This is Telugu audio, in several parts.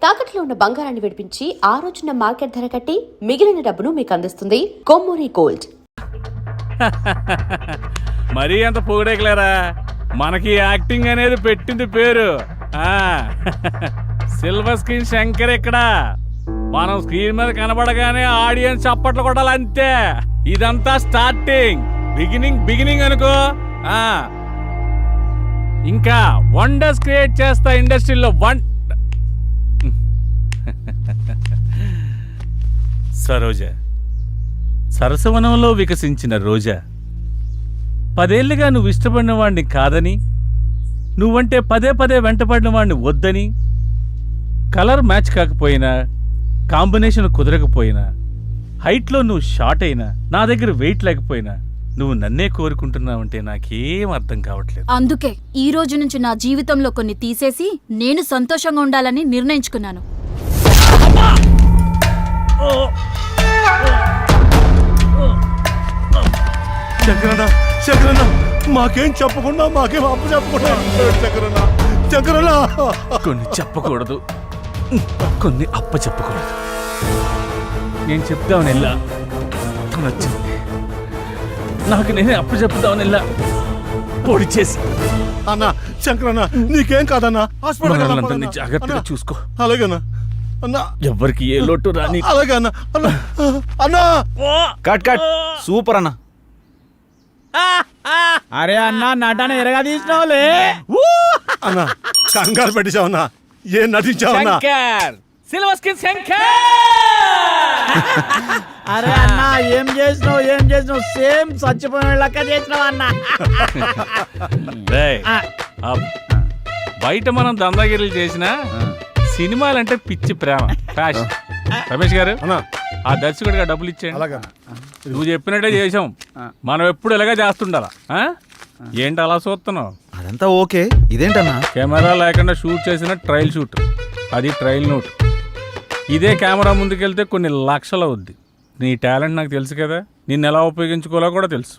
తాకట్లో ఉన్న బంగారాన్ని విడిపించి ఆ రోజున మార్కెట్ ధర కట్టి మిగిలిన డబ్బును మీకు అందిస్తుంది కొమ్మూరి గోల్డ్. మరీ అంత పొగడేకలేరా, మనకి యాక్టింగ్ అనేది పెట్టింది పేరు. సిల్వర్ స్క్రీన్ శంకర్ ఇక్కడ. మనం స్క్రీన్ మీద కనబడగానే ఆడియన్స్ చప్పట్లు కొట్టాలి అంతే. ఇదంతా స్టార్టింగ్, బిగినింగ్ అనుకో. ఇంకా వండర్స్ క్రియేట్ చేస్తా ఇండస్ట్రీలో. సరోజా, సరసవనంలో వికసించిన రోజా, 10 ఏళ్లుగా నువ్వు ఇష్టపడిన వాడిని కాదని, నువ్వంటే పదే వెంటపడిన వాడిని వద్దని, కలర్ మ్యాచ్ కాకపోయినా, కాంబినేషన్ కుదరకపోయినా, హైట్లో నువ్వు షార్ట్ అయినా, నా దగ్గర వెయిట్ లేకపోయినా నువ్వు నన్నే కోరుకుంటున్నావంటే నాకేం అర్థం కావట్లేదు. అందుకే ఈ రోజు నుంచి నా జీవితంలో కొన్ని తీసేసి నేను సంతోషంగా ఉండాలని నిర్ణయించుకున్నాను. శంకరన్న, మాకేం చెప్పకుండా మాకేం అప్పు చెప్పకుండా శంకరన్న. కొన్ని చెప్పకూడదు, కొన్ని అప్ప చెప్పకూడదు. నేను చెప్తామని వెళ్ళా, నచ్చింది. నాకు నేనే అప్పు చెప్తామని వెళ్ళా, పొడి చేసి. అన్న శంకరన్న, నీకేం కాదన్నా, హాస్పిటల్ జాగ్రత్తగా చూసుకో. అలాగేనా అన్నా, ఎవ్వరికి ఏ లోటు రాని. అలాగే అన్న. అన్నా కట్ సూపర్ అన్న. అరే అన్న, నటన ఎరగా తీసినావులే అన్నా. కంగారు పెట్టించావన్నా, ఏం నటించావన్నా? Silver screen Shankar. అరే అన్న, ఏం చేసినావు సేమ్ చచ్చిపోయిన లెక్క చేసినావు అన్న. బయట మనం దందాగిరీలు చేసినా సినిమాలంటే పిచ్చి ప్రేమ, ఫ్యాషన్. రమేష్ గారు, ఆ దర్శకుడిగా డబ్బులు ఇచ్చేయండి. నువ్వు చెప్పినట్టే చేసాం, మనం ఎప్పుడు ఇలాగే చేస్తుండాలా. ఏంటి అలా చూస్తున్నావు? అదంతా ఓకే, ఇదేంటన్నా? కెమెరా లేకుండా షూట్ చేసిన ట్రయల్ షూట్, అది ట్రయల్ నోట్. ఇదే కెమెరా ముందుకెళ్తే కొన్ని లక్షలు అవుద్ది. నీ టాలెంట్ నాకు తెలుసు కదా, నిన్ను ఎలా ఉపయోగించుకోవాలో కూడా తెలుసు.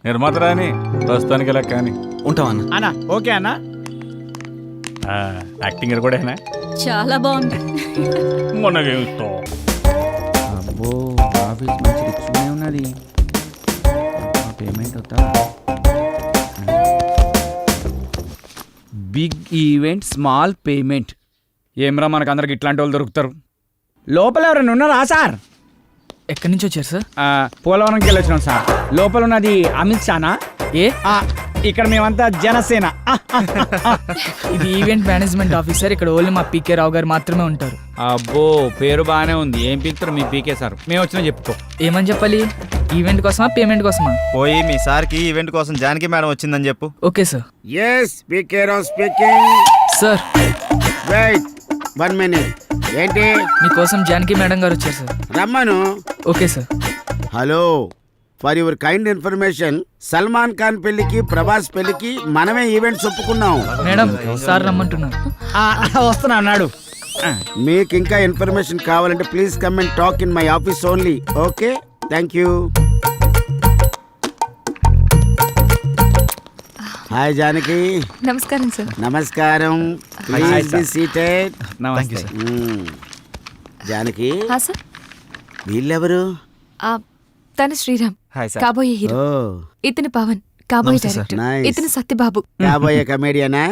నిర్మాత రాని ప్రస్తుతానికి ఇలా కానీ ఉంటామన్నా. అన్న ఓకే అన్న. యాక్టింగ్ కూడా చాలా బాగుంది. అబ్బో, ఆఫీస్ మంచి రిచ్గానే ఉన్నది. పేమెంట్ అవుతా. Big event, small payment. ఏమ్రా, మనకు అందరికి ఇట్లాంటి వాళ్ళు దొరుకుతారు. లోపల ఎవరైనా ఉన్నారా సార్? ఎక్కడి నుంచి వచ్చారు సార్? పోలవరంకి వెళ్ళి వచ్చినాం సార్. లోపల ఉన్నది అమిత్ షానా? ఏ ఇక్కడ మేమంతా జనసేన. ఇది ఈవెంట్ మేనేజ్మెంట్ ఆఫీసర్. ఇక్కడ ఓన్లీ మా పీకే రావు గారు మాత్రమే ఉంటారు. అబ్బో, పేరు బాగానే ఉంది. ఏం పీకుతారు మీ పీకే సార్? మేము వచ్చినా చెప్పుకో. ఏమని చెప్పాలి? ఈవెంట్ కోసమా, పేమెంట్ కోసమా? పోయి మీ సార్కి ఈవెంట్ కోసం జానకి మేడం వచ్చిందని చెప్పు. Okay sir. Yes, PK Rao speaking. Sir wait 1 minute. ఏంటి? మీకోసం జానకి మేడం గారు వచ్చారు సార్. రమ్మను. Okay sir. Hello, for your kind information, Salman Khan పెళ్లికి, ప్రభాస్ పెళ్లికి మనమే ఈవెంట్స్ ఒప్పుకున్నాం. మేడం, సార్ రమ్మంటున్నారు. వస్తున్నా అన్నాడు. మీకు ఇంకా ఇన్ఫర్మేషన్ కావాలంటే please come and talk in my office only. Okay, thank you. Hi Janaki. నమస్కారం సార్. నమస్కారం. Please be seated. నమస్తే. జానకి, సార్. వీళ్ళెవరు? తను శ్రీరామ్, కాబోయే హీరో. ఇతను పవన్, కాబోయే డైరెక్టర్. Nice. ఇతను సత్యబాబు, కాబోయే కమేడియనా?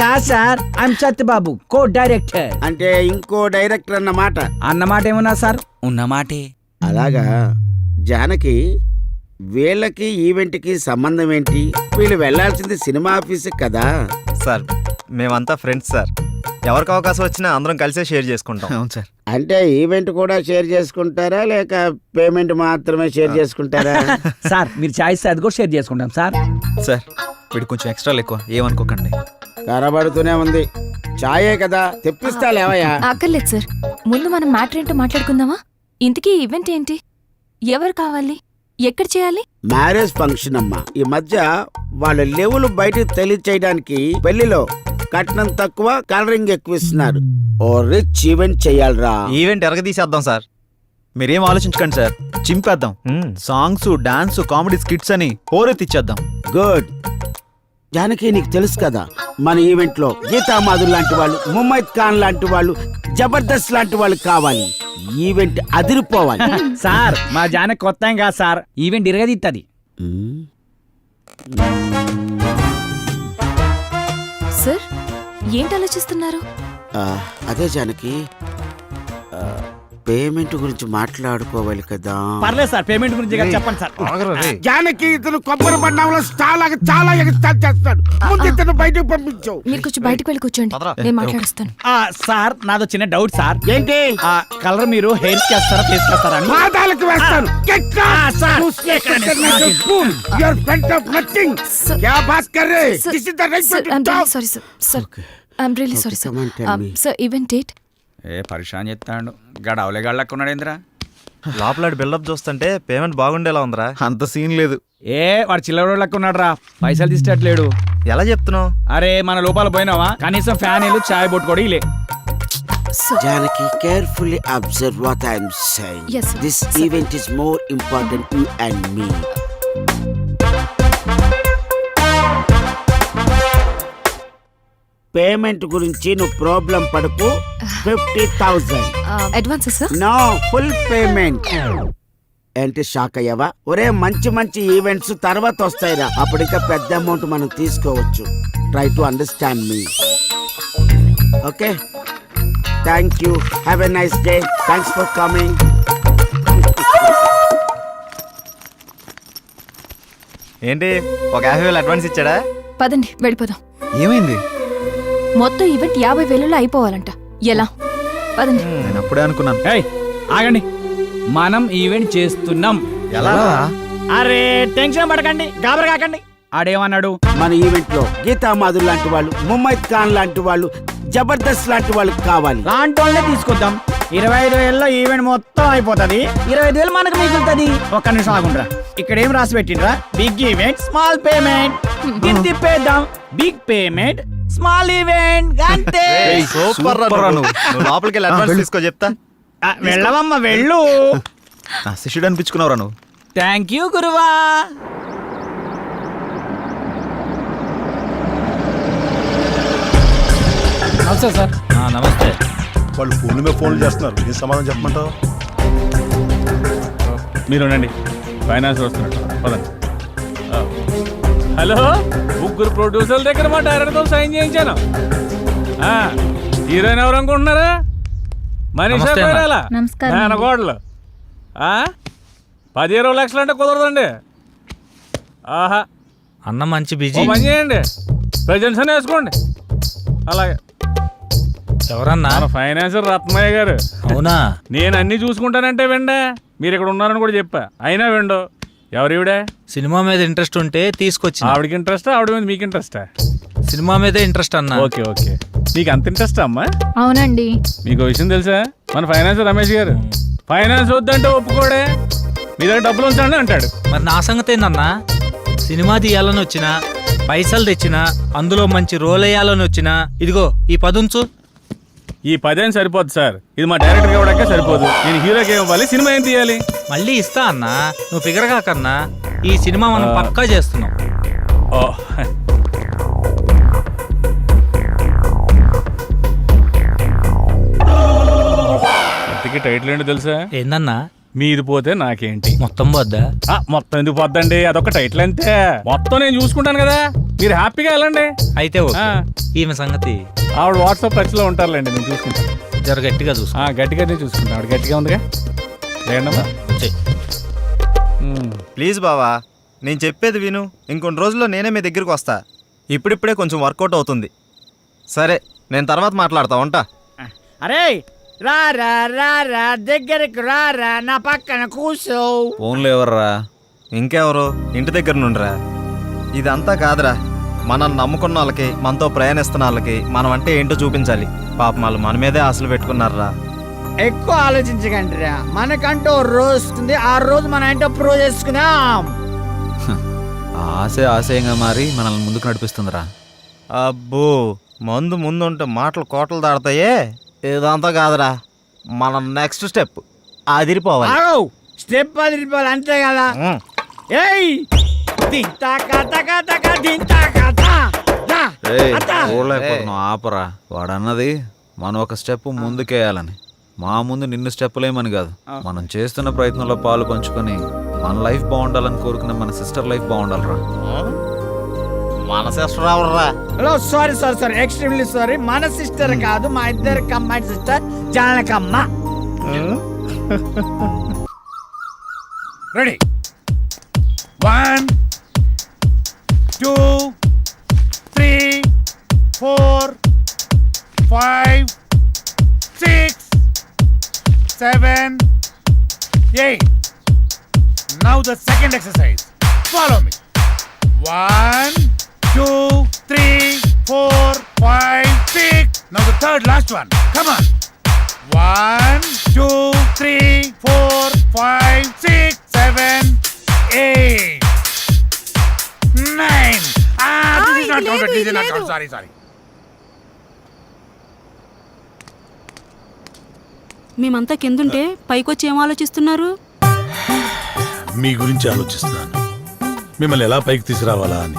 కాదు sir, I'm Satyababu, co director. అంటే ఇంకో డైరెక్టర్ అన్నమాట. అన్నమాట ఏమన్నా సార్? ఉన్నమాటే. అలాగా. జానకి, వీళ్ళకి ఈవెంట్కి సంబంధం ఏంటి? వీళ్ళు వెళ్లాల్సింది సినిమా ఆఫీస్ కదా. సార్, మేమంతా ఫ్రెండ్స్ సార్. ఎవరికి అవకాశం వచ్చినా అందరం కలిసే షేర్ చేసుకుంటాం. అవును సార్. అంటే ఈవెంట్ కూడా షేర్ చేసుకుంటారా, లేక పేమెంట్ మాత్రమే షేర్ చేసుకుంటారా? సార్, మీరు చాయిస్ అది కూడా షేర్ చేసుకుంటాం సార్. సార్, వీడు కొంచెం ఎక్స్ట్రా ఎక్కువ, ఏమనుకోకండి. కనబడుతూనే ఉంది. చాయే కదా, తెప్పిస్తా లేవయ్యా. అక్కర్లేదు సార్. ముందు మనం మ్యాటర్ ఏంటో మాట్లాడుకుందామా? ఇంతకీ ఈవెంట్ ఏంటి? ఎవరు కావాలి? ఎక్కడ చేయాలి? మ్యారేజ్ ఫంక్షన్ అమ్మా. ఈ మధ్య వాళ్ళ లెవెల్ బయటకు తెలియచేయడానికి పెళ్లిలో కట్నం తక్కువ, కలరింగ్ ఎక్కువ ఇస్తున్నారు. ఓ రిచ్ ఈవెంట్ చెయ్యాలరా. ఈవెంట్ ఎరగదీసేద్దాం సార్. మీరేం ఆలోచించకండి సార్, చింపేద్దాం. సాంగ్స్, డాన్స్, కామెడీ స్కిట్స్ అని హోరెత్తిచ్చేద్దాం. గుడ్. జానకి, నీకు తెలుసు కదా మన ఈవెంట్ లో గీతామాధుర్ లాంటి వాళ్ళు, ముమైత్ ఖాన్ లాంటి వాళ్ళు, జబర్దస్త్ లాంటి వాళ్ళు కావాలి. ఈవెంట్ అదిరిపోవాలి. సార్ మా జానకి కొత్త ఏం కాదు సార్, ఈవెంట్ ఇరగదిత్తది. సార్ ఏంటి ఆలోచిస్తున్నారు? అదే జానకి, పేమెంట్ గురించి మాట్లాడుకోవాలి కదా. పర్లేదు సార్, పేమెంట్ గురించి కదా చెప్పండి సార్. జానకి ఇతను కొబ్బరి బండంలో చాలా ఎగస్టార్ట్ చేస్తాడు. ముందు ఇతను బయటకు పంపించు. మీరు కొంచెం బయటకు వెళ్ళి కూర్చోండి, నేను మాట్లాడుస్తాను. సార్ నాదో చిన్న డౌట్ సార్. ఏంటి? కలర్ మీరు హెయిర్ కి వేస్తారా, ఫేస్ కి వేస్తారా అని? పాదాలకు వేస్తాను. Sir. Sorry sir, I'm really sorry sir. Sir event date? ఏ పరిశాన్ చెప్తాడు గడవలే గళ్ళకు ఉన్నాడేంద్రా. లోపల బిల్డప్ చూస్తుంటే పేమెంట్ బాగుండేలా ఉందిరా. అంత సీన్ లేదు. ఏ వాడు చిల్లరోళ్ళకు ఉన్నాడు రా, పైసలు తీసేటట్లేడు. ఎలా చెప్తున్నావు? అరే మన లోపల పోయినావా, కనీసం ఫ్యాన్ ఇల్లు చాయ్ బొట్టు కూడా ఇలే. Janaki, carefully observe what I am saying. Yes, sir. This event is more important you and me. Payment గురించి నువ్వు ప్రాబ్లం పడకు. 50,000. Advance sir? No, full payment. ఏంటి షాక్ అయ్యావా? ఒరే మంచి మంచి ఈవెంట్స్ తర్వాత వస్తాయిరా, అప్పుడు ఇంకా పెద్ద అమౌంట్ మనం తీసుకోవచ్చు. Try to understand me. Okay, thank you. Have a nice day. Thanks for coming. ఏంటి, ఒక 50,000 అడ్వాన్స్ ఇచ్చాడా? పదండి వెళ్ళిపోదాం. ఏమైంది? మొత్తం ఈవెంట్ 50,000లో అయిపోవాలంట. ఎలా? పదండి. నేను అప్పుడే అనుకున్నాను. ఏయ్ ఆగండి, మనం ఈవెంట్ చేస్తున్నాం. ఎలా? అరే టెన్షన్ పడకండి, గాబర కాకండి. ఆడేమన్నాడు? మన ఈవెంట్ లో గీతామాధుర్ లాంటి వాళ్ళు, ముమైత్ ఖాన్ లాంటి వాళ్ళు, జబర్దస్త్ లాంటి వాళ్ళు కావాలి. లాంటి వాళ్ళనే తీసుకొద్దాం. 25,000లో ఈవెంట్ మొత్తం అయిపోతుంది. 25,000 మనకు మిగులుతుంది. ఒక్క నిమిషం ఆగుండ్రా, ఇక్కడ ఏం రాసి పెట్టిండ్రా? Big event small payment. ఇది తిప్పేద్దాం. బిగ్ పేమెంట్ స్మాల్ ఈవెంట్ అంతే. సూపర్ రా నువ్వు. లోపలికి వెళ్ళి అడ్వాన్స్ తీసుకో చెప్తా. వెళ్ళవమ్మ వెళ్ళు. శిష్యుడు అనిపించుకున్నావురా నువ్వు. థ్యాంక్ యూ గురువా. నమస్తే సార్. నమస్తే. వాళ్ళు ఫోన్ మీద ఫోన్లు చేస్తున్నారు. ఏం సమాధానం చెప్పమంటావు? మీరు ఉండండి, ఫైనాన్స్ వస్తున్నట్టు. పదండి. హలో, ముగ్గురు ప్రొడ్యూసర్ల దగ్గర మా డైరెక్టర్తో సైన్ చేయించాను. హీరోయిన్ ఎవరు అనుకుంటున్నారా? మనీషా పేరాల మేనగోడలు. 10-20 లక్షలు అంటే కుదరదండి. ఆహా, అన్న మంచి ఓ బిజీ. పని చేయండి, ప్రజెంట్స్ అని వేసుకోండి. అలాగే. ఎవరన్నా? మన ఫైనాన్సర్ రత్నయ్య గారు. అవునా? నేను అన్ని చూసుకుంటానంటే వెండే, మీరు ఇక్కడ ఉన్నారని కూడా చెప్పా, అయినా వెండో. ఎవరివిడే? సినిమా మీద ఇంట్రెస్ట్ ఉంటే తీసుకొచ్చి. ఆవిడకి ఇంట్రెస్టా, ఆవిడ మీద మీకు ఇంట్రెస్టా? సినిమా మీదే ఇంట్రెస్ట్ అన్న. ఓకే ఓకే, నీకు అంత ఇంట్రెస్ట్ అమ్మా? అవునండి. మీకు విషయం తెలుసా, మన ఫైనాన్సర్ రమేష్ గారు ఫైనాన్స్ వద్దంటే ఒప్పుకోడే. మీ దగ్గర డబ్బులు ఉంచండి అంటాడు. మరి నా సంగతి ఏందన్నా? సినిమా తీయాలని వచ్చినా, పైసలు తెచ్చినా, అందులో మంచి రోల్ వేయాలని వచ్చినా, ఇదిగో ఈ 10 ఉంచు. ఈ 10 సరిపోదు సార్, ఇది మా డైరెక్టర్ ఇవ్వడానికే సరిపోదు. నేను హీరోకి ఏం ఇవ్వాలి, సినిమా ఏం తీయాలి? మళ్ళీ ఇస్తా అన్నా, నువ్వు ఫిగర్ కాకన్నా. ఈ సినిమా మనం పక్కా చేస్తున్నాం. ఓ, ఇంతకీ టైటిల్ ఏంటో తెలుసా? ఏందన్నా? మీది పోతే నాకేంటి. మొత్తం వద్దా? మొత్తం ఎందుకు పోద్దండి, అదొక టైటిల్ అంతే. మొత్తం నేను చూసుకుంటాను కదా, మీరు హ్యాపీగా వెళ్ళండి. అయితే ఓకే. ఈమె సంగతి ఆవిడ వాట్సాప్ టచ్ లో ఉంటారులేండి, నేను చూసుకుంటాను. జర గట్టిగా చూసుకో. గట్టిగానే చూసుకుంటాను. ఆవిడ గట్టిగా ఉందిగా. లేదమ్మా, ప్లీజ్ బావా, నేను చెప్పేది విను. ఇంకొన్ని రోజుల్లో నేనే మీ దగ్గరికి వస్తా. ఇప్పుడిప్పుడే కొంచెం వర్కౌట్ అవుతుంది. సరే, నేను తర్వాత మాట్లాడతా. ఉంటా. అరే రారా రారా, దగ్గరకు రారా, నా పక్కన కూర్చో. ఫోన్లో ఎవర్రా? ఇంకెవరు? ఇంటి దగ్గర నుండిరా. ఇదంతా కాదురా, మనల్ని నమ్ముకున్న వాళ్ళకి, మనతో ప్రయాణిస్తున్న వాళ్ళకి మనం అంటే ఏంటో చూపించాలి. పాపం వాళ్ళు మన మీదే ఆశలు పెట్టుకున్నారా. ఎక్కువ ఆలోచించకండి రా, మనకంటూ రోజు వస్తుంది. ఆ రోజు మనం ఏంటో ప్రూవ్ చేసుకుందాం. ఆశ ఆశయంగా మారి మనల్ని ముందుకు నడిపిస్తుందిరా. అబ్బో, మందు ముందుంటే మాటలు కోటలు దాడతాయే. ఇదంతా కాదురా, మనం నెక్స్ట్ స్టెప్ అదిరిపోవాలి. స్టెప్ అదిరిపోవాలి అంతే కదా. ఏయ్ దింతా కథ కథ దింతా కథ ఆపరా వాడన్నది మనం ఒక స్టెప్ ముందుకేయాలని, మా ముందు నిన్ను స్టెప్పులేమని కాదు. మనం చేస్తున్న ప్రయత్నంలో పాలు పంచుకొని మన లైఫ్ బాగుండాలని కోరుకునే మన సిస్టర్ లైఫ్ బాగుండాలరా. మన సిస్టర్ ఎవర్రా? Hello sorry sorry sorry extremely sorry. మన సిస్టర్ కాదు, మా ఇద్దరు కమ్మాయి sister Janakamma. Ready 1 2 3 4 5 6 7 8. Now the second exercise. Follow me. 1 2 3 4 5 6. Now the third last one. Come on. 1 2 3 4 5 6 7 8 9. This is not counted. This is not counted. Sorry. మేమంతా కిందుంటే పైకొచ్చి ఏం ఆలోచిస్తున్నారు? మీ గురించి ఆలోచిస్తున్నాను, మిమ్మల్ని ఎలా పైకి తీసుకురావాలా అని.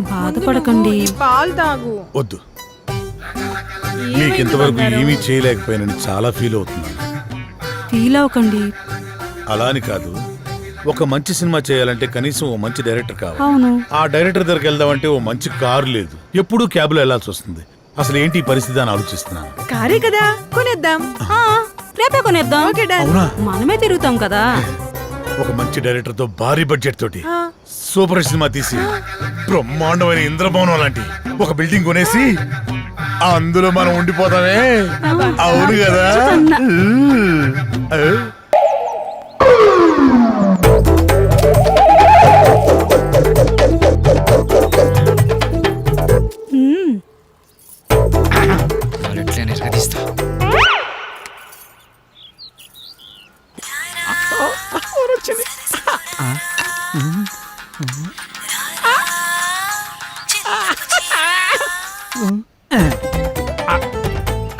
బాధపడకండి. వద్దు, మీకు ఇంతవరకు ఏమీ చేయలేకపోయానని చాలా ఫీల్ అవుతున్నాను. ఫీల్ అవ్వకండి. అలా అని కాదు, ఒక మంచి సినిమా చేయాలంటే కనీసం ఓ మంచి డైరెక్టర్ కావాలి. అవును. ఆ డైరెక్టర్ దగ్గరికి వెళ్దామంటే ఓ మంచి కారు లేదు, ఎప్పుడూ క్యాబ్లో వెళ్లాల్సి వస్తుంది. అసలు ఏంటి ఈ పరిస్థితి అని ఆలోచిస్తున్నాను. కారే కదా, కొనేద్దాం. రేపే కొనేద్దాం. అవునా? మనమే తిరుగుతాం కదా. ఒక మంచి డైరెక్టర్ తో భారీ బడ్జెట్ తోటి సూపర్ సినిమా తీసి బ్రహ్మాండమైన ఇంద్రభవనం లాంటి ఒక బిల్డింగ్ కొనేసి అందులో మనం ఉండిపోతామే. అవును కదా?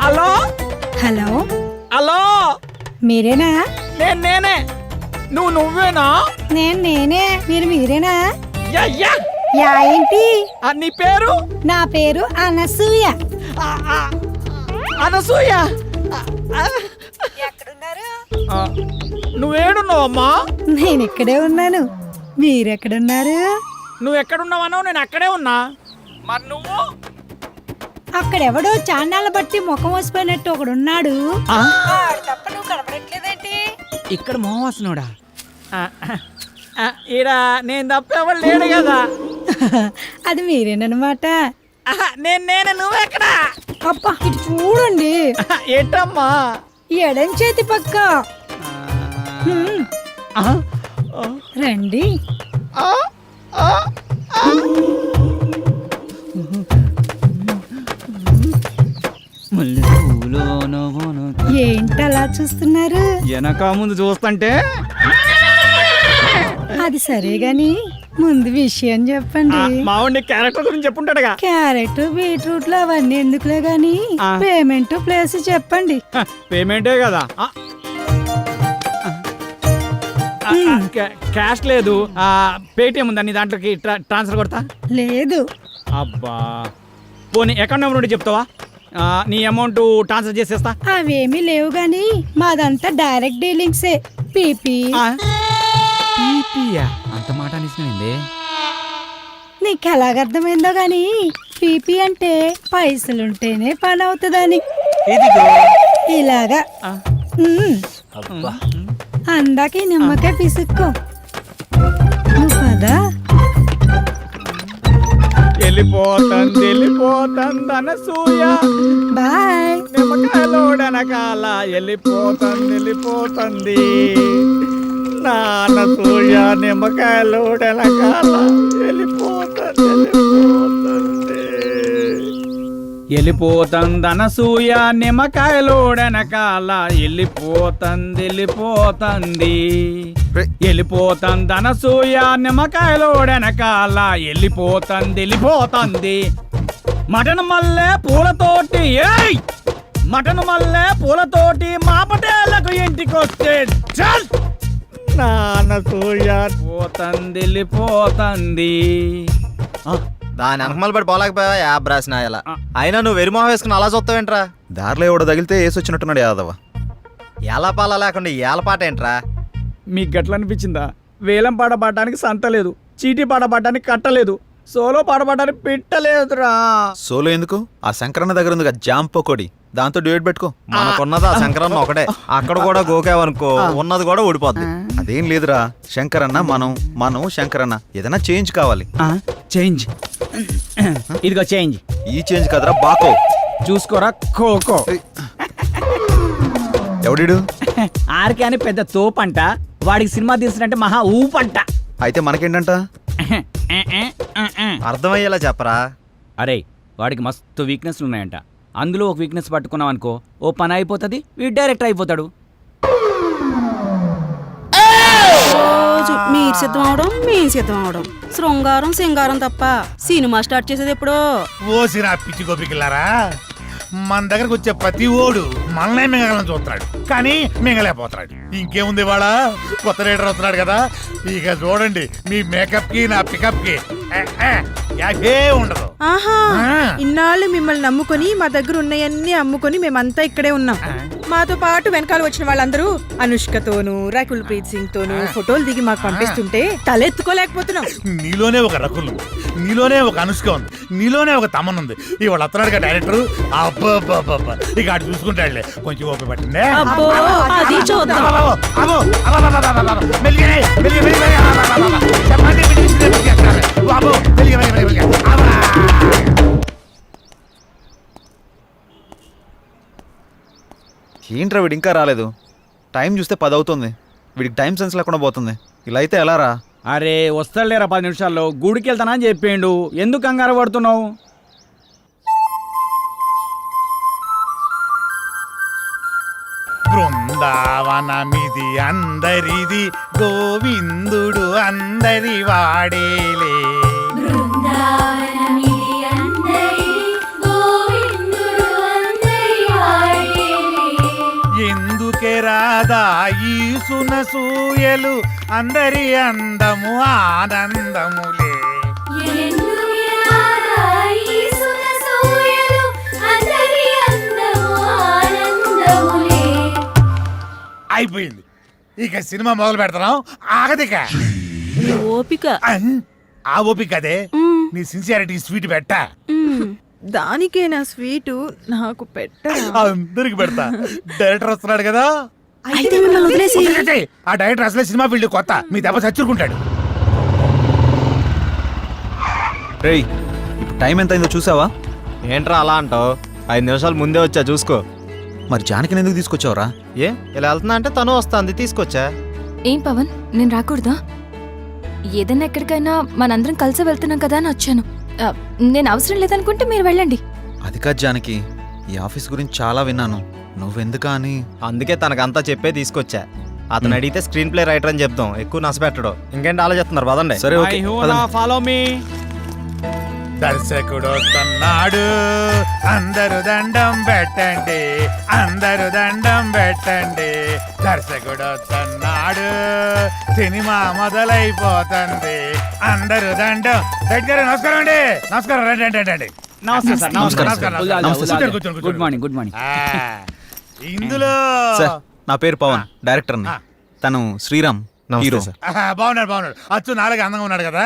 హలో హలో, హలో, మీరేనా? నేనే. నువ్వేనా? నేనే. మీరేనా? యా యా యా ఏంటి? నీ పేరు? నా పేరు అనసూయ. అనసూయ. ఎక్కడున్నారు? నువ్వేడున్నావమ్మా? నేను ఇక్కడే ఉన్నాను. మీరెక్కడున్నారు? నువ్వు ఎక్కడున్నావనో నేను అక్కడే ఉన్నా. మరి నువ్వు? అక్కడెవడో చాన్నాళ్ళ బట్టి ముఖం వసిపోయినట్టు ఒకడున్నాడు. తప్ప నువ్వు కనపడట్లేదేంటి? ఇక్కడ మోహవాసనుడా? ఈడ నేను తప్ప ఎవరు లేడు కదా. అది మీరేనమాట. నేను నువ్వెక్కడా? అబ్బా ఇటు చూడండి. ఏంటమ్మా? ఎడం చేతి పక్క. రండి. ఏంటలా చూస్తున్నారు? వెనక ముందు చూస్తుంటే. అది సరే గాని ముందు విషయం చెప్పండి. మావాడి క్యారెక్టర్ గురించి చెప్పుంటాడుగా. క్యారెట్ బీట్రూట్ లో అవన్నీ ఎందుకులే గాని పేమెంట్ ప్లేస్ చెప్పండి. పేమెంటే కదా. క్యాష్ లేదు, పేటిఎం ఉందా నీ దాంట్లోకి ట్రాన్స్ఫర్ కొడతా? లేదు. అబ్బా పోనీ అకౌంట్ నెంబర్ ఉంటే చెప్తావా? నీ అమౌంట్ ట్రాన్స్ఫర్ చేసేస్తా. అవేమీ లేవు గాని మాదంతా డైరెక్ట్ డీలింగ్సే. పీపీ. అంత మాట అనిసింది. నీకు ఎలాగర్థమైందో గాని పీపీ అంటే పైసలుంటేనే పని అవుతుందని. ఇలాగా అందాక నిమ్మకాయ పిసుక్కో. నువ్వు కదా వెళ్ళిపోతుంది అనసూయ. బాయ్. నిమ్మకాయలోడనకాల వెళ్ళిపోతుంది నా అనసూయ. నిమ్మకాయలోడనకాల వెళ్ళిపోతుంది అనసూయ. నిమ్మకాయలోడనకాల వెళ్ళిపోతుంది అనసూయ. నిమ్మకాయలోడనకాల వెళ్ళిపోతుంది. మటన్ మల్లె పూలతోటి మటన్ మల్లె పూలతోటి మా పటేళ్లకు ఇంటికొస్తే చల్ నాన్న సూయ వెళ్ళిపోతుంది. దాని వెనకమల పడి పోలేకపోయావా యాబ్ రాసిన ఇలా అయినా నువ్వు వెరిమోహం వేసుకుని అలా చూస్తావేంట్రా? దారిలో ఎవడో తగిలితే వేసి వచ్చినట్టున్నాడు యాదవ. ఏలపాల లేకుండా ఏలపాట ఏంట్రా? మీకు గట్ల అనిపించిందా? వేలం పాట పాడడానికి సంత లేదు, చీటీ పాట పాడడానికి కట్టలేదు, సోలో పాట పాడడానికి పెట్టలేదురా. సోలో ఎందుకు? ఆ శంకరన్న దగ్గర ఉంది జామ్ పకోడి, దాంతో డ్యూయట్ పెట్టుకో. మనకున్నది ఆ శంకరన్న ఒకటే. అక్కడ కూడా గోకావనుకో ఉన్నది కూడా ఊడిపోద్ది. అదేం లేదురా, శంకరన్న మనం శంకరన్న ఏదైనా చేంజ్ కావాలి. చేంజ్, ఇదిగో చేంజ్. ఈ చేంజ్ కదరా బాకో. చూసుకోరా ఖోఖో. ఎవడిడు? ఆర్కే అని పెద్ద తోపంట, వాడికి సినిమా తీసినంటే మహా ఊపంట. అయితే మనకేంటంట? అర్థమయ్యేలా చెప్పరా? అరే వాడికి మస్తు వీక్నెస్లు ఉన్నాయంట. అందులో ఒక వీక్నెస్ పట్టుకున్నాం అనుకో, ఓ పని అయిపోతుంది, వీడు డైరెక్టర్ అయిపోతాడు. రోజు మీరు సిద్ధం అవడం మేము సిద్ధం అవడం, శృంగారం సింగారం తప్ప సినిమా స్టార్ట్ చేసేది ఎప్పుడో. ఓసిరా పిచ్చి గోపికిల్లారా, మన దగ్గరకు వచ్చే ప్రతి ఓడు మనల్నే మింగలని చూస్తున్నాడు, కానీ మింగలేకపోతున్నాడు. ఇంకేముంది వాళ్ళ కొత్త లీడర్ వస్తున్నాడు కదా, ఇక చూడండి మీ మేకప్ కి నా పికప్ కి యాభే ఉండదు. ఆహా, ఇన్నాళ్ళు మిమ్మల్ని నమ్ముకొని మా దగ్గర ఉన్నాయన్నీ అమ్ముకొని మేమంతా ఇక్కడే ఉన్నాం. మాతో పాటు వెనకాల వచ్చిన వాళ్ళందరూ అనుష్కతోనూ రకుల్ ప్రీత్ సింగ్ తోనూ ఫోటోలు దిగి మాకు పంపిస్తుంటే తలెత్తుకోలేకపోతున్నాం. నీలోనే ఒక రకులు, నీలోనే ఒక అనుష్క ఉంది, నీలోనే ఒక తమన్ ఉంది. ఇవాళ వస్తున్నాడు డైరెక్టర్, అబ్బా ఇక అటు చూసుకుంటాడులే. కొంచెం ఓపిక పట్టిందే. అబ్బో, అది చూద్దాం. ఏంట్రా వీడు ఇంకా రాలేదు? టైం చూస్తే 10 అవుతుంది. వీడికి టైం సెన్స్ లేకుండా పోతుంది. ఇలా అయితే ఎలా రా? అరే వస్తాడులేరా 10 నిమిషాల్లో, గుడికి వెళ్తానా అని చెప్పిండు, ఎందుకు కంగారు పడుతున్నావు? బృందావనమిది అందరిది, గోవిందుడు అందరి వాడేలే. ఎందుకే రాదా ఈ సునసూయలు, అందరి అందము ఆనందములే. అయిపోయింది, ఇక సినిమా మొదలు పెడతాం. ఆగదిక ఓపిక. ఆ ఓపిక అదే నీ సిన్సియారిటీ స్వీట్ పెట్టా. దానికేనా స్వీటు నాకు పెట్ట. అందరికి పెడతా. డైరెక్టర్ వస్తున్నాడు కదా, అయితే మిమ్మల్ని వదిలేసి. ఆ డైరెక్టర్ అసలే సినిమా ఫీల్డ్ కొత్త, మీ దెబ్బ చచ్చుకుంటాడు. రేయ్ ఇప్పుడు టైం ఎంత అయిందో చూసావా? ఏంట్రా అలా అంటావు? 5 నిమిషాలు ముందే వచ్చా చూసుకో. మరి జానకిని ఎందుకు తీసుకొచ్చావురా? ఏ ఇలా వెళ్తున్నా అంటే తను వస్తుంది, తీసుకొచ్చా. ఏం పవన్, నేను రాకూడదా? ఏదైనా ఎక్కడికైనా మనందరం కలిసి వెళ్తున్నాం కదా అని వచ్చాను. నేను అవసరం లేదనుకుంటే మీరు వెళ్ళండి. అది కాదు జానకి, ఈ ఆఫీస్ గురించి చాలా విన్నాను, నువ్వెందుకా అని. అందుకే తనకంతా చెప్పే తీసుకొచ్చా. అతను అడిగితే స్క్రీన్ ప్లే రైటర్ అని చెప్తాం, ఎక్కువ నష్టపెట్టడు. ఇంకేంటి ఆలోచిస్తున్నారు? పదండి. సరే ఓకే, ఫాలో మీ. దర్శకుడు వస్తున్నాడు, అందరు దండం పెట్టండి, అందరు దండం పెట్టండి. దర్శకుడు వస్తున్నాడు, సినిమా మొదలైపోతుంది, అందరు దండం. దగ్గర నమస్కారం అండి. నమస్కారం, రండి రండి రండి. నమస్తే సార్. నమస్కారం. కూర్చోండి, కూర్చోండి. Good morning, good morning. ఇందులో సార్ నా పేరు పవన్, డైరెక్టర్ని. తను శ్రీరామ్, హీరో. బాగున్నాడు బాగున్నాడు, అచ్చు నాలుగు అందంగా ఉన్నాడు కదా.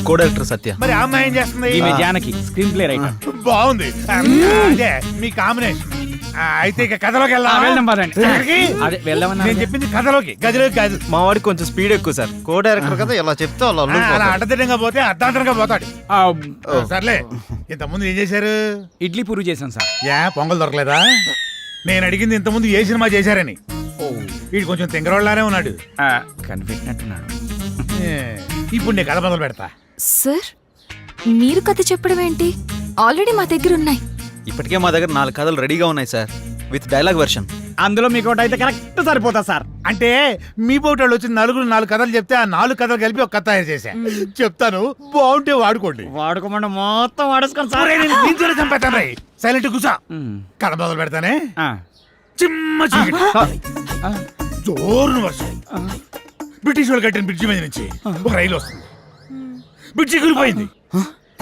కో డైరెక్టర్ సత్య. మరి ఆ అమ్మాయి ఏం చేస్తుంది? ఈమె జానకి, స్క్రీన్ ప్లే రైటర్. బాగుంది, అదే మీ కాంబినేషన్. అయితే ఇక కథలోకి వెళ్దాం పదండి. అదే వెళ్దామన్నా. నేను చెప్పింది కథలోకి, గదిలోకి కాదు. మా వాడికి కొంచెం స్పీడ్ ఎక్కువ సార్, కో డైరెక్టర్ కదా, ఇలా చెప్తే వాళ్ళు అలా అల్లుకుపోతారు. అడ్డదిడ్డంగా పోతే అర్ధాంతరంగా పోతాడు. సర్లే, ఇంతకుముందు ఏం చేశారు? ఇడ్లీ పూరి చేశాను సార్. పొంగల్ దొరకలేదా? నేను అడిగింది ఇంతకుముందు ఏ సినిమా చేశారని. వీడు కొంచెం తింగరోళ్ళనే ఉన్నాడు. కనిపెట్టినట్టున్నాడు. ఇప్పుడు నేను కథ మొదలు పెడతా. సార్, మీరు కథ చెప్పడం ఏంటి? ఆల్రెడీ మా దగ్గర ఉన్నాయి. ఇప్పటికే మా దగ్గర 4 కథలు రెడీగా ఉన్నాయి సార్, విత్ డైలాగ్ వెర్షన్. అందులో మీకు ఒకటి అయితే కరెక్ట్ సరిపోతా సార్. అంటే మీ పోటాళ్ళు వచ్చి 4 కథలు చెప్తే ఆ 4 కథలు కలిపి ఒక కథ తయారు చేశా. చెప్తాను, బాగుంటే వాడుకోండి. వాడుకోమంటే మొత్తం వాడేసుకొని సార్. దీంతోనే చంపేస్తాను రై. సైలెంట్ కూర్చో. కథ మొదలు పెడతానే. చిమ్మ చీకటి, జోరున వర్షం. బ్రిటిష్ వాళ్ళు కట్టిన బ్రిడ్జి మీద నుంచి ఒక రైలు వస్తుంది. బ్రిడ్జి కూలిపోయింది.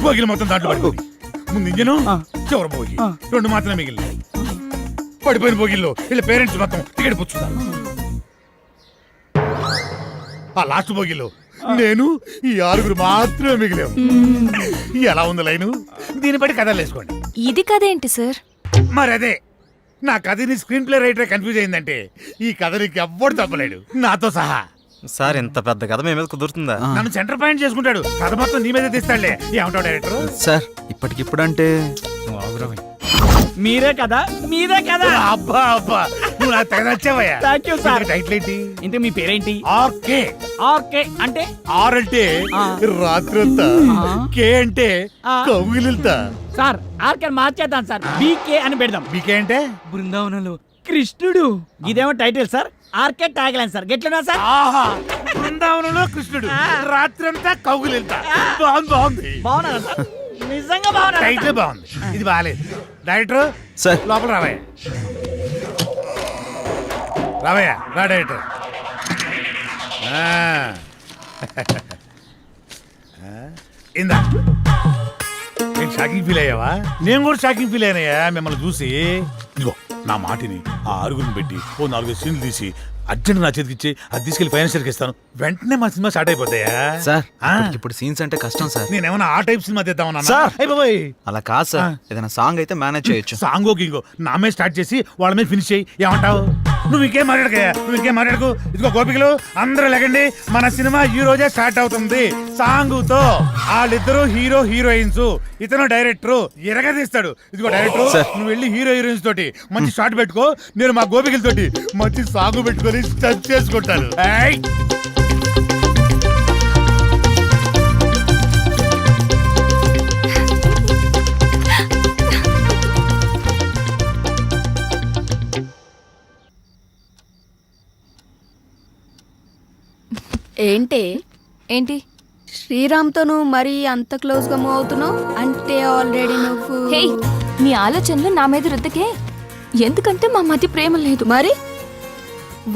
బోగిలు మొత్తం దాంట్లో పడిపోయింది. ముందు ఇంజను, చివరి బోగి, 2 మాత్రమే మిగిలినాయి. పడిపోయిన బోగిల్లో వీళ్ళ పేరెంట్స్ మొత్తం టికెట్ పుచ్చుతారు. ఆ లాస్ట్ బోగిలో నేను ఈ 6 మాత్రమే మిగిలాము. ఎలా ఉంది లైను? దీన్ని బట్టి కథలు వేసుకోండి. ఇది కదేంటి సార్? మరి అదే, నా కథని స్క్రీన్ ప్లే రైటర్ కన్ఫ్యూజ్ అయిందంటే ఈ కథ నీకు ఎవ్వడు తప్పలేడు, నాతో సహా. సార్ ఇంత పెద్ద కథ మీ మీద కుదురుతుందా? నన్ను సెంటర్ పాయింట్ చేసుకుంటాడు, కథ మొత్తం నీ మీదే తీస్తాడులే. ఏమంటావు డైరెక్టర్? సార్ ఇప్పటికిప్పుడు అంటే మీరే కదా, మీరే కదా. అబ్బా అబ్బా, నువ్వు నాకు తెగ నచ్చావయ్యా. Thank you sir. టైటిల్ ఏంటి? ఇంతకు మీ పేరేంటి? ఆర్కే. ఆర్కే అంటే? ఆర్ అంటే రాత్రంతా, కే అంటే కౌగిలిల్తా. సార్ ఆర్కే మార్చేద్దాం సార్, బీకే అని పెడదాం. బీకే అంటే బృందావనంలో కృష్ణుడు. ఇదేమో title sir, RK tagline sir. గెట్లున్నా సార్? ఆహా, బృందావనంలో కృష్ణుడు, రాత్రంతా కౌగిలిల్తా. బాగుంది. బాగున్నారా సార్? నిజంగా బాగున్నా. టైటిల్ బాగుంది, ఇది బాగాలేదు. డైరెక్టర్ సార్ లోపల రావయ్య. రావయ్యా, రా డైరెక్టర్. ఇందా, నేను షాకింగ్ ఫీల్ అయ్యావా? నేను కూడా షాకింగ్ ఫీల్ అయినాయా మిమ్మల్ని చూసి. ఇదిగో నా మాటిని ఆ 6 పెట్టి 4 సీన్లు తీసి అర్జెంట్ నా చేతికి ఇచ్చి అది తీసుకెళ్లి ఫైనాన్షియల్కి ఇస్తాను. వెంటనే మా సినిమా స్టార్ట్ అయిపోతాయా? సార్ ఇప్పుడు సీన్స్ అంటే కష్టం సార్. నేనేమన్నా ఆ టైప్ సినిమా తీద్దామన్నా? సార్ అలా కాదు సార్, ఏదైనా సాంగ్ అయితే మేనేజ్ చేయొచ్చు. సాంగో గింగో నా మీద స్టార్ట్ చేసి వాళ్ళ మీద ఫినిష్ చేయి. ఏమంటావు? నువ్వు ఇంకేం మాట్లాడకయ్యా, నువ్వు ఇంకేం మాట్లాడకు. ఇదిగో గోపికలు అందరూ లెగండి, మన సినిమా ఈ రోజే స్టార్ట్ అవుతుంది సాంగుతో. వాళ్ళిద్దరు హీరో హీరోయిన్స్, ఇతను డైరెక్టర్ ఎరగదీస్తాడు. ఇదిగో డైరెక్టర్, నువ్వు వెళ్ళి హీరో హీరోయిన్స్ తోటి మంచి షాట్ పెట్టుకో, నేను మా గోపికలతోటి మంచి సాంగ్ పెట్టుకొని టచ్ చేసుకుంటాను. ఏంటి శ్రీరామ్తో నువ్వు మరీ అంత క్లోజ్ గా మూవ్ అవుతున్నావు అంటే ఆల్రెడీ నువ్వు. హే, నీ ఆలోచనలు నా మీద రుద్దకే. ఎందుకంటే మా మధ్య ప్రేమ లేదు, మరి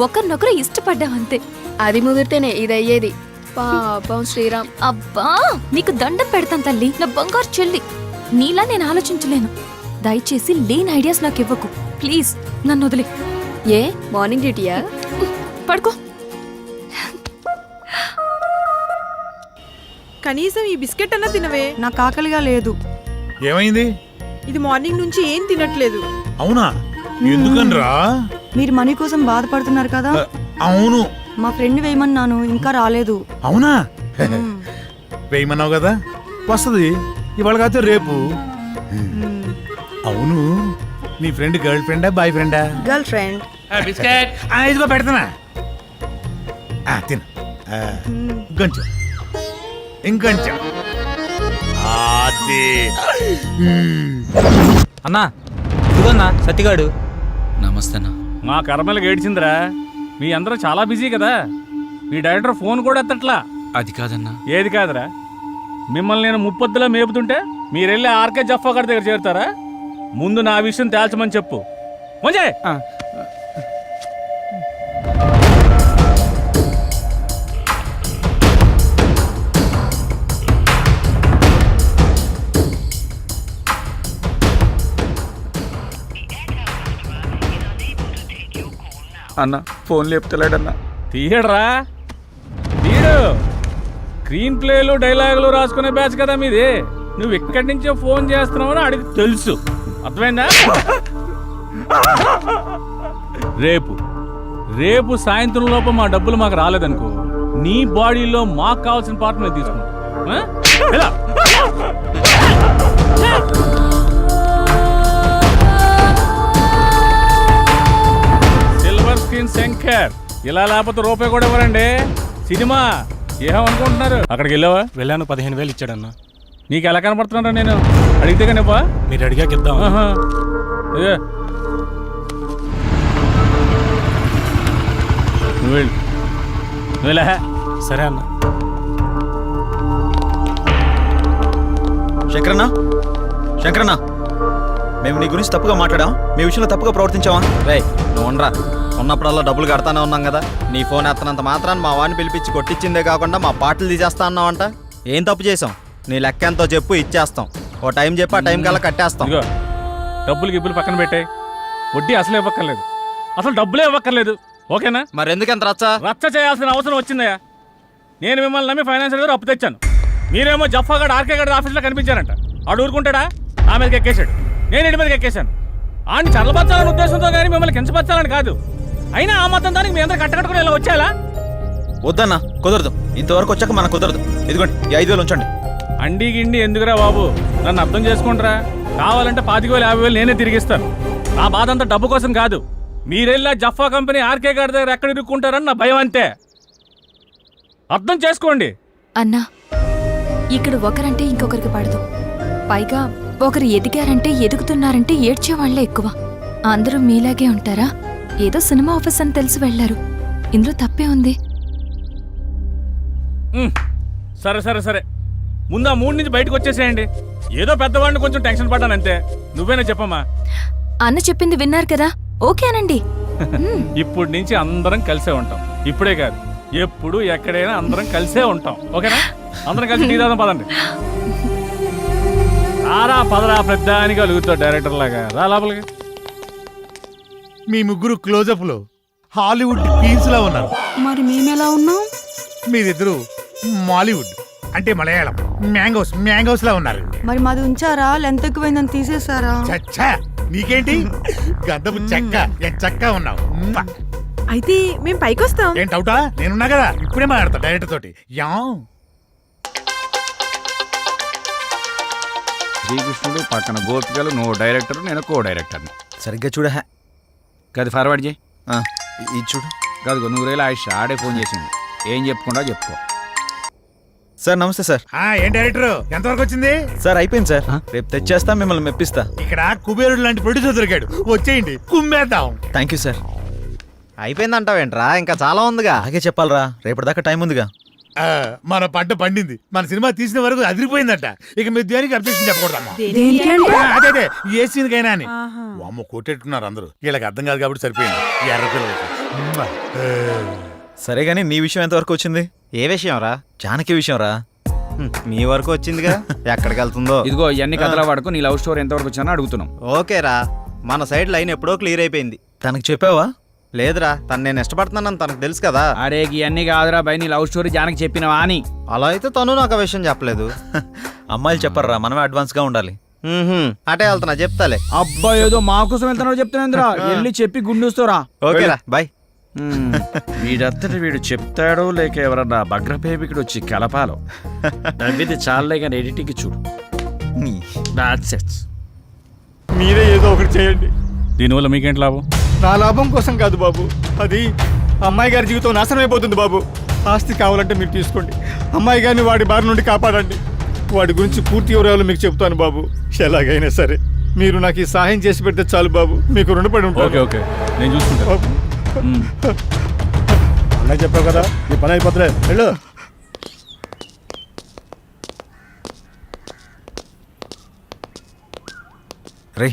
ఒకరినొకరు ఇష్టపడ్డాం అంతే. అది ముదిరితేనే ఇది అయ్యేది. పాపం శ్రీరామ్. అబ్బా, నీకు దండం పెడతాను తల్లి, నా బంగారు చెల్లి. నీలా నేను ఆలోచించలేను. దయచేసి లేని ఐడియాస్ నాకు ఇవ్వకు ప్లీజ్. నన్ను వదిలే. ఏ మార్నింగ్ డ్యూటీయా? పడుకో. కనీసం ఈ బిస్కెట్ అన్నా తినవే. నాకు ఆకలిగా లేదు. ఏమైంది? ఇది మార్నింగ్ నుంచి ఏం తినట్లేదు. అవునా? ఎందుకనరా? మీరు మనీ కోసం బాధపడుతున్నారు కదా. అవును, మా ఫ్రెండ్ వేయమన్నాను, ఇంకా రాలేదు. అవునా? వేయమన్నావు కదా, వస్తుంది ఇవాళ కాదు రేపు. అవును, నీ ఫ్రెండ్ గర్ల్ ఫ్రెండా బాయ్ ఫ్రెండా? Girl friend. బిస్కెట్ ఇదిగో పెడతానా, తిను. ఇంకొంచెం ఇంకొంచెం. అన్నా ఇదిగోన్నా సత్తిగాడు. నమస్తే అన్న. మా కర్మలకు ఏడ్చిందిరా. మీ అందరూ చాలా బిజీ కదా, మీ డైరెక్టర్ ఫోన్ కూడా ఎత్తట్లా. అది కాదన్నా. ఏది కాదురా? మిమ్మల్ని నేను ముప్పొద్దులా మేపుతుంటే మీరెళ్ళి ఆర్కే జఫా గారి దగ్గర చేరుతారా? ముందు నా విషయం తేల్చమని చెప్పు. మంచి అన్న ఫోన్ లేపుతలేడన్నా. తీయడరా, తీయడు. స్క్రీన్ ప్లేలు డైలాగులు రాసుకునే బ్యాచ్ కదా మీది. నువ్వు ఇక్కడి నుంచే ఫోన్ చేస్తున్నావని అడిగి తెలుసు, అర్థమైందా? రేపు సాయంత్రం లోపు మా డబ్బులు మాకు రాలేదనుకో, నీ బాడీలో మాకు కావాల్సిన పార్ట్ మేము తీసుకుంటాం. సిల్వర్ స్క్రీన్ శంకర్, ఇలా లేకపోతే రూపాయి కూడా ఇవ్వరండి. సినిమా ఏమనుకుంటున్నారు? అక్కడికి వెళ్ళావా? వెళ్ళాను, 15,000 ఇచ్చాడన్నా. నీకు ఎలా కనపడుతున్నారా? నేను అడిగితే కనిపా, మీరు అడిగాక ఇద్దాం. నువ్వు సరే అన్న. శంకరన్న, మేము నీ గురించి తప్పుగా మాట్లాడాం, మీ విషయంలో తప్పుగా ప్రవర్తించావా? రే నువ్వు ఉండరా, ఉన్నప్పుడల్లా డబ్బులు కడతానే ఉన్నాం కదా. నీ ఫోన్ ఎత్తనంత మాత్రాన్ని మా వాడిని పిలిపించి కొట్టించిందే కాకుండా మా పాటలు తీసేస్తా అన్నావంట. ఏం తప్పు చేసాం? నీ లెక్క ఎంతో చెప్పు ఇచ్చేస్తాం. ఓ టైం చెప్పి ఆ టైం కల్లా కట్టేస్తాం. ఇదిగో డబ్బులు గిబ్బులు పక్కన పెట్టాయి, వడ్డీ అసలు ఇవ్వక్కర్లేదు, అసలు డబ్బులే ఇవ్వక్కర్లేదు. ఓకేనా? మరి ఎందుకంత రచ్చ? రచ్చ చేయాల్సిన అవసరం వచ్చిందయ్యా. నేను మిమ్మల్ని నమ్మి ఫైనాన్షియల్ గారు అప్పు తెచ్చాను. మీరేమో జఫాగడ్ ఆర్కే గడ్ ఆఫీస్లో కనిపించారంట. ఆడు ఊరుకుంటాడా? నా మీదకి ఎక్కేశాడు, నేను ఇంటి మీదకి ఎక్కేశాను. ఆయన చల్లబచ్చాలని ఉద్దేశంతో కానీ మిమ్మల్ని కించపరచాలని కాదు. అయినా ఆ మొత్తం దానికి మీ అందరూ కట్టకట్టుకుని ఇలా వచ్చేలా? వద్దన్నా, కుదరదు. ఇంతవరకు వచ్చాక మనకు కుదరదు. ఇదిగోండి ఈ 5,000 ఉంచండి. అండి గిండి ఎందుకురా బాబు, నన్ను అర్థం చేసుకుంటారా? కావాలంటే 25,000 50,000 నేనే తిరిగిస్తాను. నా బాధ అంతా డబ్బు కోసం కాదు. మీరెళ్ళా జఫా కంపెనీ ఆర్కే గారి దగ్గర ఎక్కడ ఇరుక్కుంటారని నా భయం అంతే. అర్థం చేసుకోండి. అన్నా, ఇక్కడ ఒకరంటే ఇంకొకరికి పడదు. పైగా ఒకరు ఎదిగారంటే ఎదుగుతున్నారంటే ఏడ్చేవాళ్లే ఎక్కువ. అందరూ మీలాగే ఉంటారా? ఏదో సినిమా ఆఫీస్ అని తెలిసి వెళ్లారు, ఇందులో తప్పే ఉంది. సరే సరే సరే, ముందు ఆ 3 నుంచి బయటకు వచ్చేసేయండి. ఏదో పెద్దవాడిని కొంచెం టెన్షన్ పడ్డాను అంతే. నువ్వేనా చెప్పమ్మా? అన్న చెప్పింది విన్నారు కదా, ఓకేనండి. ఇప్పటి నుంచి అందరం కలిసే ఉంటాం. ఇప్పుడే కాదు, ఎప్పుడు ఎక్కడైనా అందరం కలిసే ఉంటాం. ఓకేనా? అందరం కలిసి టీ తాగుదాం పదండి. రారా పదరా, పెద్ద అని కలుగుతావు డైరెక్టర్ లాగా. రా లోపలికి. మీ ముగ్గురు క్లోజప్ లో హాలీవుడ్ క్వీన్స్ లా ఉన్నారు. మరి మేమెలా ఉన్నాం? మీరిద్దరు మాలీవుడ్ అంటే మలయాళం మ్యాంగోస్ లా ఉన్నారు. మరి మాది ఉంచారా? లెంత్ ఎక్కువైందని తీసేసారా? చచ్చా, నీకేంటి గంధపు చెక్క చెక్క ఉన్నావు. అయితే మేము పైకి వస్తాం. ఏంటి అవుటా? నేనున్నా కదా, ఇప్పుడే మాట్లాడతా డైరెక్టర్ తోటి. యా శ్రీకృష్ణుడు పక్కన గోపికలు, నువ్వు డైరెక్టర్, నేను కో డైరెక్టర్ని. సరిగ్గా చూడ. గది ఫార్వర్డ్ చేయి. ఇది చూడు. కాదు, 100,000 ఆయుష్ ఆడే ఫోన్ చేసింది. ఏం చెప్పుకుండా చెప్పుకో. సార్ నమస్తే సార్. ఏం డైరెక్టర్ ఎంతవరకు వచ్చింది? సార్ అయిపోయింది సార్, రేపు తెచ్చేస్తా, మిమ్మల్ని మెప్పిస్తా. ఇక్కడ కుబేరుడు లాంటి ప్రొడ్యూసర్ దొరికాడు, వచ్చేయండి కుమ్మేద్దాం. Thank you sir. అయిపోయిందంటావేంట్రా? ఇంకా చాలా ఉందిగా. అలాగే చెప్పాలరా, రేపటిదాకా టైం ఉందిగా. మన పంట పండింది, మన సినిమా తీసిన వరకు అదిరిపోయిందట. ఇక మీరు దేనికి అబ్జెక్షన్ చెప్పకూడదమ్మా. అదే ఏ సీన్కైనా అని. అమ్మ కొట్టేట్టున్నారు అందరూ, వీళ్ళకి అర్థం కాదు కాబట్టి సరిపోయింది. ఎర్ర పిల్లలకి. సరే గానీ నీ విషయం ఎంతవరకు వచ్చింది? ఏ విషయం రా? జానకి విషయం రా. మీ వరకు వచ్చిందిగా, ఎక్కడికి వెళ్తుందో. ఇదిగో ఇవన్నీ కథల వాడుకో. నీ లవ్ స్టోరీ ఎంతవరకు వచ్చినా అడుగుతున్నాం. ఓకేరా, మన సైడ్ లైన్ ఎప్పుడో క్లియర్ అయిపోయింది. తనకు చెప్పావా? లేదురా, తను నేను ఇష్టపడుతున్నానని తనకు తెలుసు కదా. అరే ఇవన్నీ కాదురా బై, నీ లవ్ స్టోరీ జానకి చెప్పినవా అని. అలా అయితే తను నాకు ఆ విషయం చెప్పలేదు. అమ్మాయిలు చెప్పర్రా, మనమే అడ్వాన్స్ గా ఉండాలి. అటే వెళ్తున్నా, చెప్తాలే. అబ్బా ఏదో మా కోసం వెళ్తున్నావు చెప్తున్నా. వెళ్ళి చెప్పి గుండూస్తోరా. ఓకేరా బాయ్. వీడంతటి వీడు చెప్తాడో లేక ఎవరన్నా భగ్రపేపికుడు వచ్చి కలపాలో. నవ్వితే చాలే కానీ ఎడిటింగ్ చూడు. మీరే ఏదో ఒకటి చేయండి. దీనివల్ల మీకేంటి లాభం? నా లాభం కోసం కాదు బాబు, అది అమ్మాయి గారి జీవితం నాశనం అయిపోతుంది బాబు. ఆస్తి కావాలంటే మీరు తీసుకోండి, అమ్మాయి గారిని వాడి బారి నుండి కాపాడండి. వాడి గురించి పూర్తి వివరాలు మీకు చెప్తాను బాబు. ఎలాగైనా సరే మీరు నాకు ఈ సహాయం చేసి పెడితే చాలు బాబు, మీకు రుణపడి ఉంటాను. ఓకే ఓకే, నేను చూసుకుంటా. అన్నయ్య చెప్పావు కదా, నీ పని అయిపోతులే, వెళ్ళు. రే,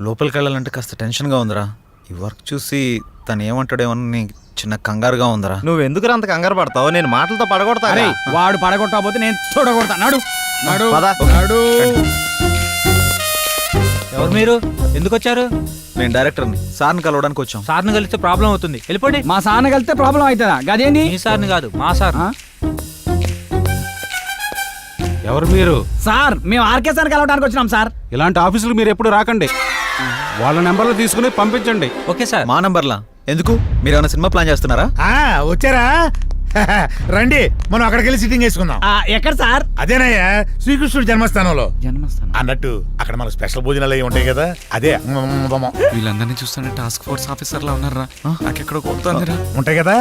లోపలికి వెళ్ళాలంటే కాస్త టెన్షన్గా ఉందిరా. ఈ వర్క్ చూసి తను ఏమంటాడేమని చిన్న కంగారుగా ఉందిరా. నువ్వు ఎందుకు అంత కంగారు పడతావు? నేను మాటలతో పడగొడతా. వాడు పడగొట్టకపోతే నేను చూడగొడతా. నాడు నాడు పద. నాడు. ఎవరు మీరు? ఎందుకు వచ్చారు? నేను డైరెక్టర్ని, సార్ని కలవడానికి వచ్చాం. సార్ని కలిస్తే ప్రాబ్లం అవుతుంది, వెళ్ళిపోండి. మా సార్ని కలిస్తే ప్రాబ్లం అవుతుందా? గదేంది? మీ సార్ని కాదు, మా సార్. ఎవరు మీరు? సార్ మేము ఆర్కే సార్ కలవడానికి వచ్చినాం సార్. ఇలాంటి ఆఫీసులు మీరు ఎప్పుడు రాకండి, వాళ్ళ నెంబర్లు తీసుకుని పంపించండి. Okay sir. మా నంబర్లా ఎందుకు? మీరు ఏమైనా సినిమా ప్లాన్ చేస్తున్నారా? వచ్చారా? రండి, మనం అక్కడికి వెళ్ళి సిట్టింగ్ వేసుకుందాం. ఎక్కడ సార్? అదేనయ్యా, శ్రీకృష్ణుడు జన్మస్థానంలో. జన్మస్థానం అన్నట్టు అక్కడ మనకు స్పెషల్ భోజనాలు అవి ఉంటాయి కదా, అదే వీళ్ళందరినీ చూస్తుంటే టాస్క్ ఫోర్స్ ఆఫీసర్ లా ఉన్నారా? నాకెక్కడ కొడుతుందిరా. ఉంటాయి కదా.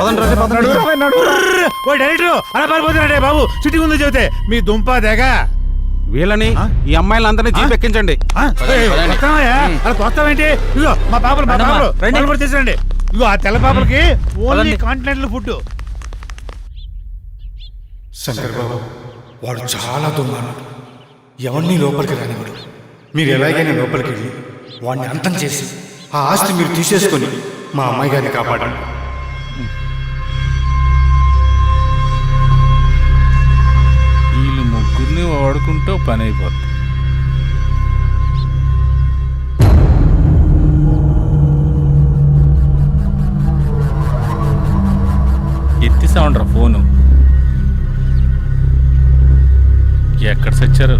ఓ డైరెక్టర్, అలా పారిపోతున్నాడే బాబు, సిట్టింగ్ ఉందో చెబితే మీ దుంప దేగ. వీళ్ళని ఈ అమ్మాయిలందరినీ జీప్ ఎక్కించండి. అలా తోస్తావేంటి? ఇదిగో మా పాపలు తీసుకురండి. ఇదిగో ఆ తెల్ల పాపలకి ఓన్లీ కాంటినెంటల్ ఫుడ్. శంకర్ బాబు, వాడు చాలా దుర్మార్గుడు, ఎవరిని లోపలికి రానివాడు. మీరు ఎలాగైనా లోపలికి వెళ్ళి వాడిని అంతం చేసి ఆ ఆస్తి మీరు తీసేసుకొని మా అమ్మాయి గారిని కాపాడండి. ఈ పట్టుకుని వాడుకుంటూ పని అయిపోతుంది. ఎత్తిసామండ్రా ఫోను. ఎక్కడ సచ్చారు?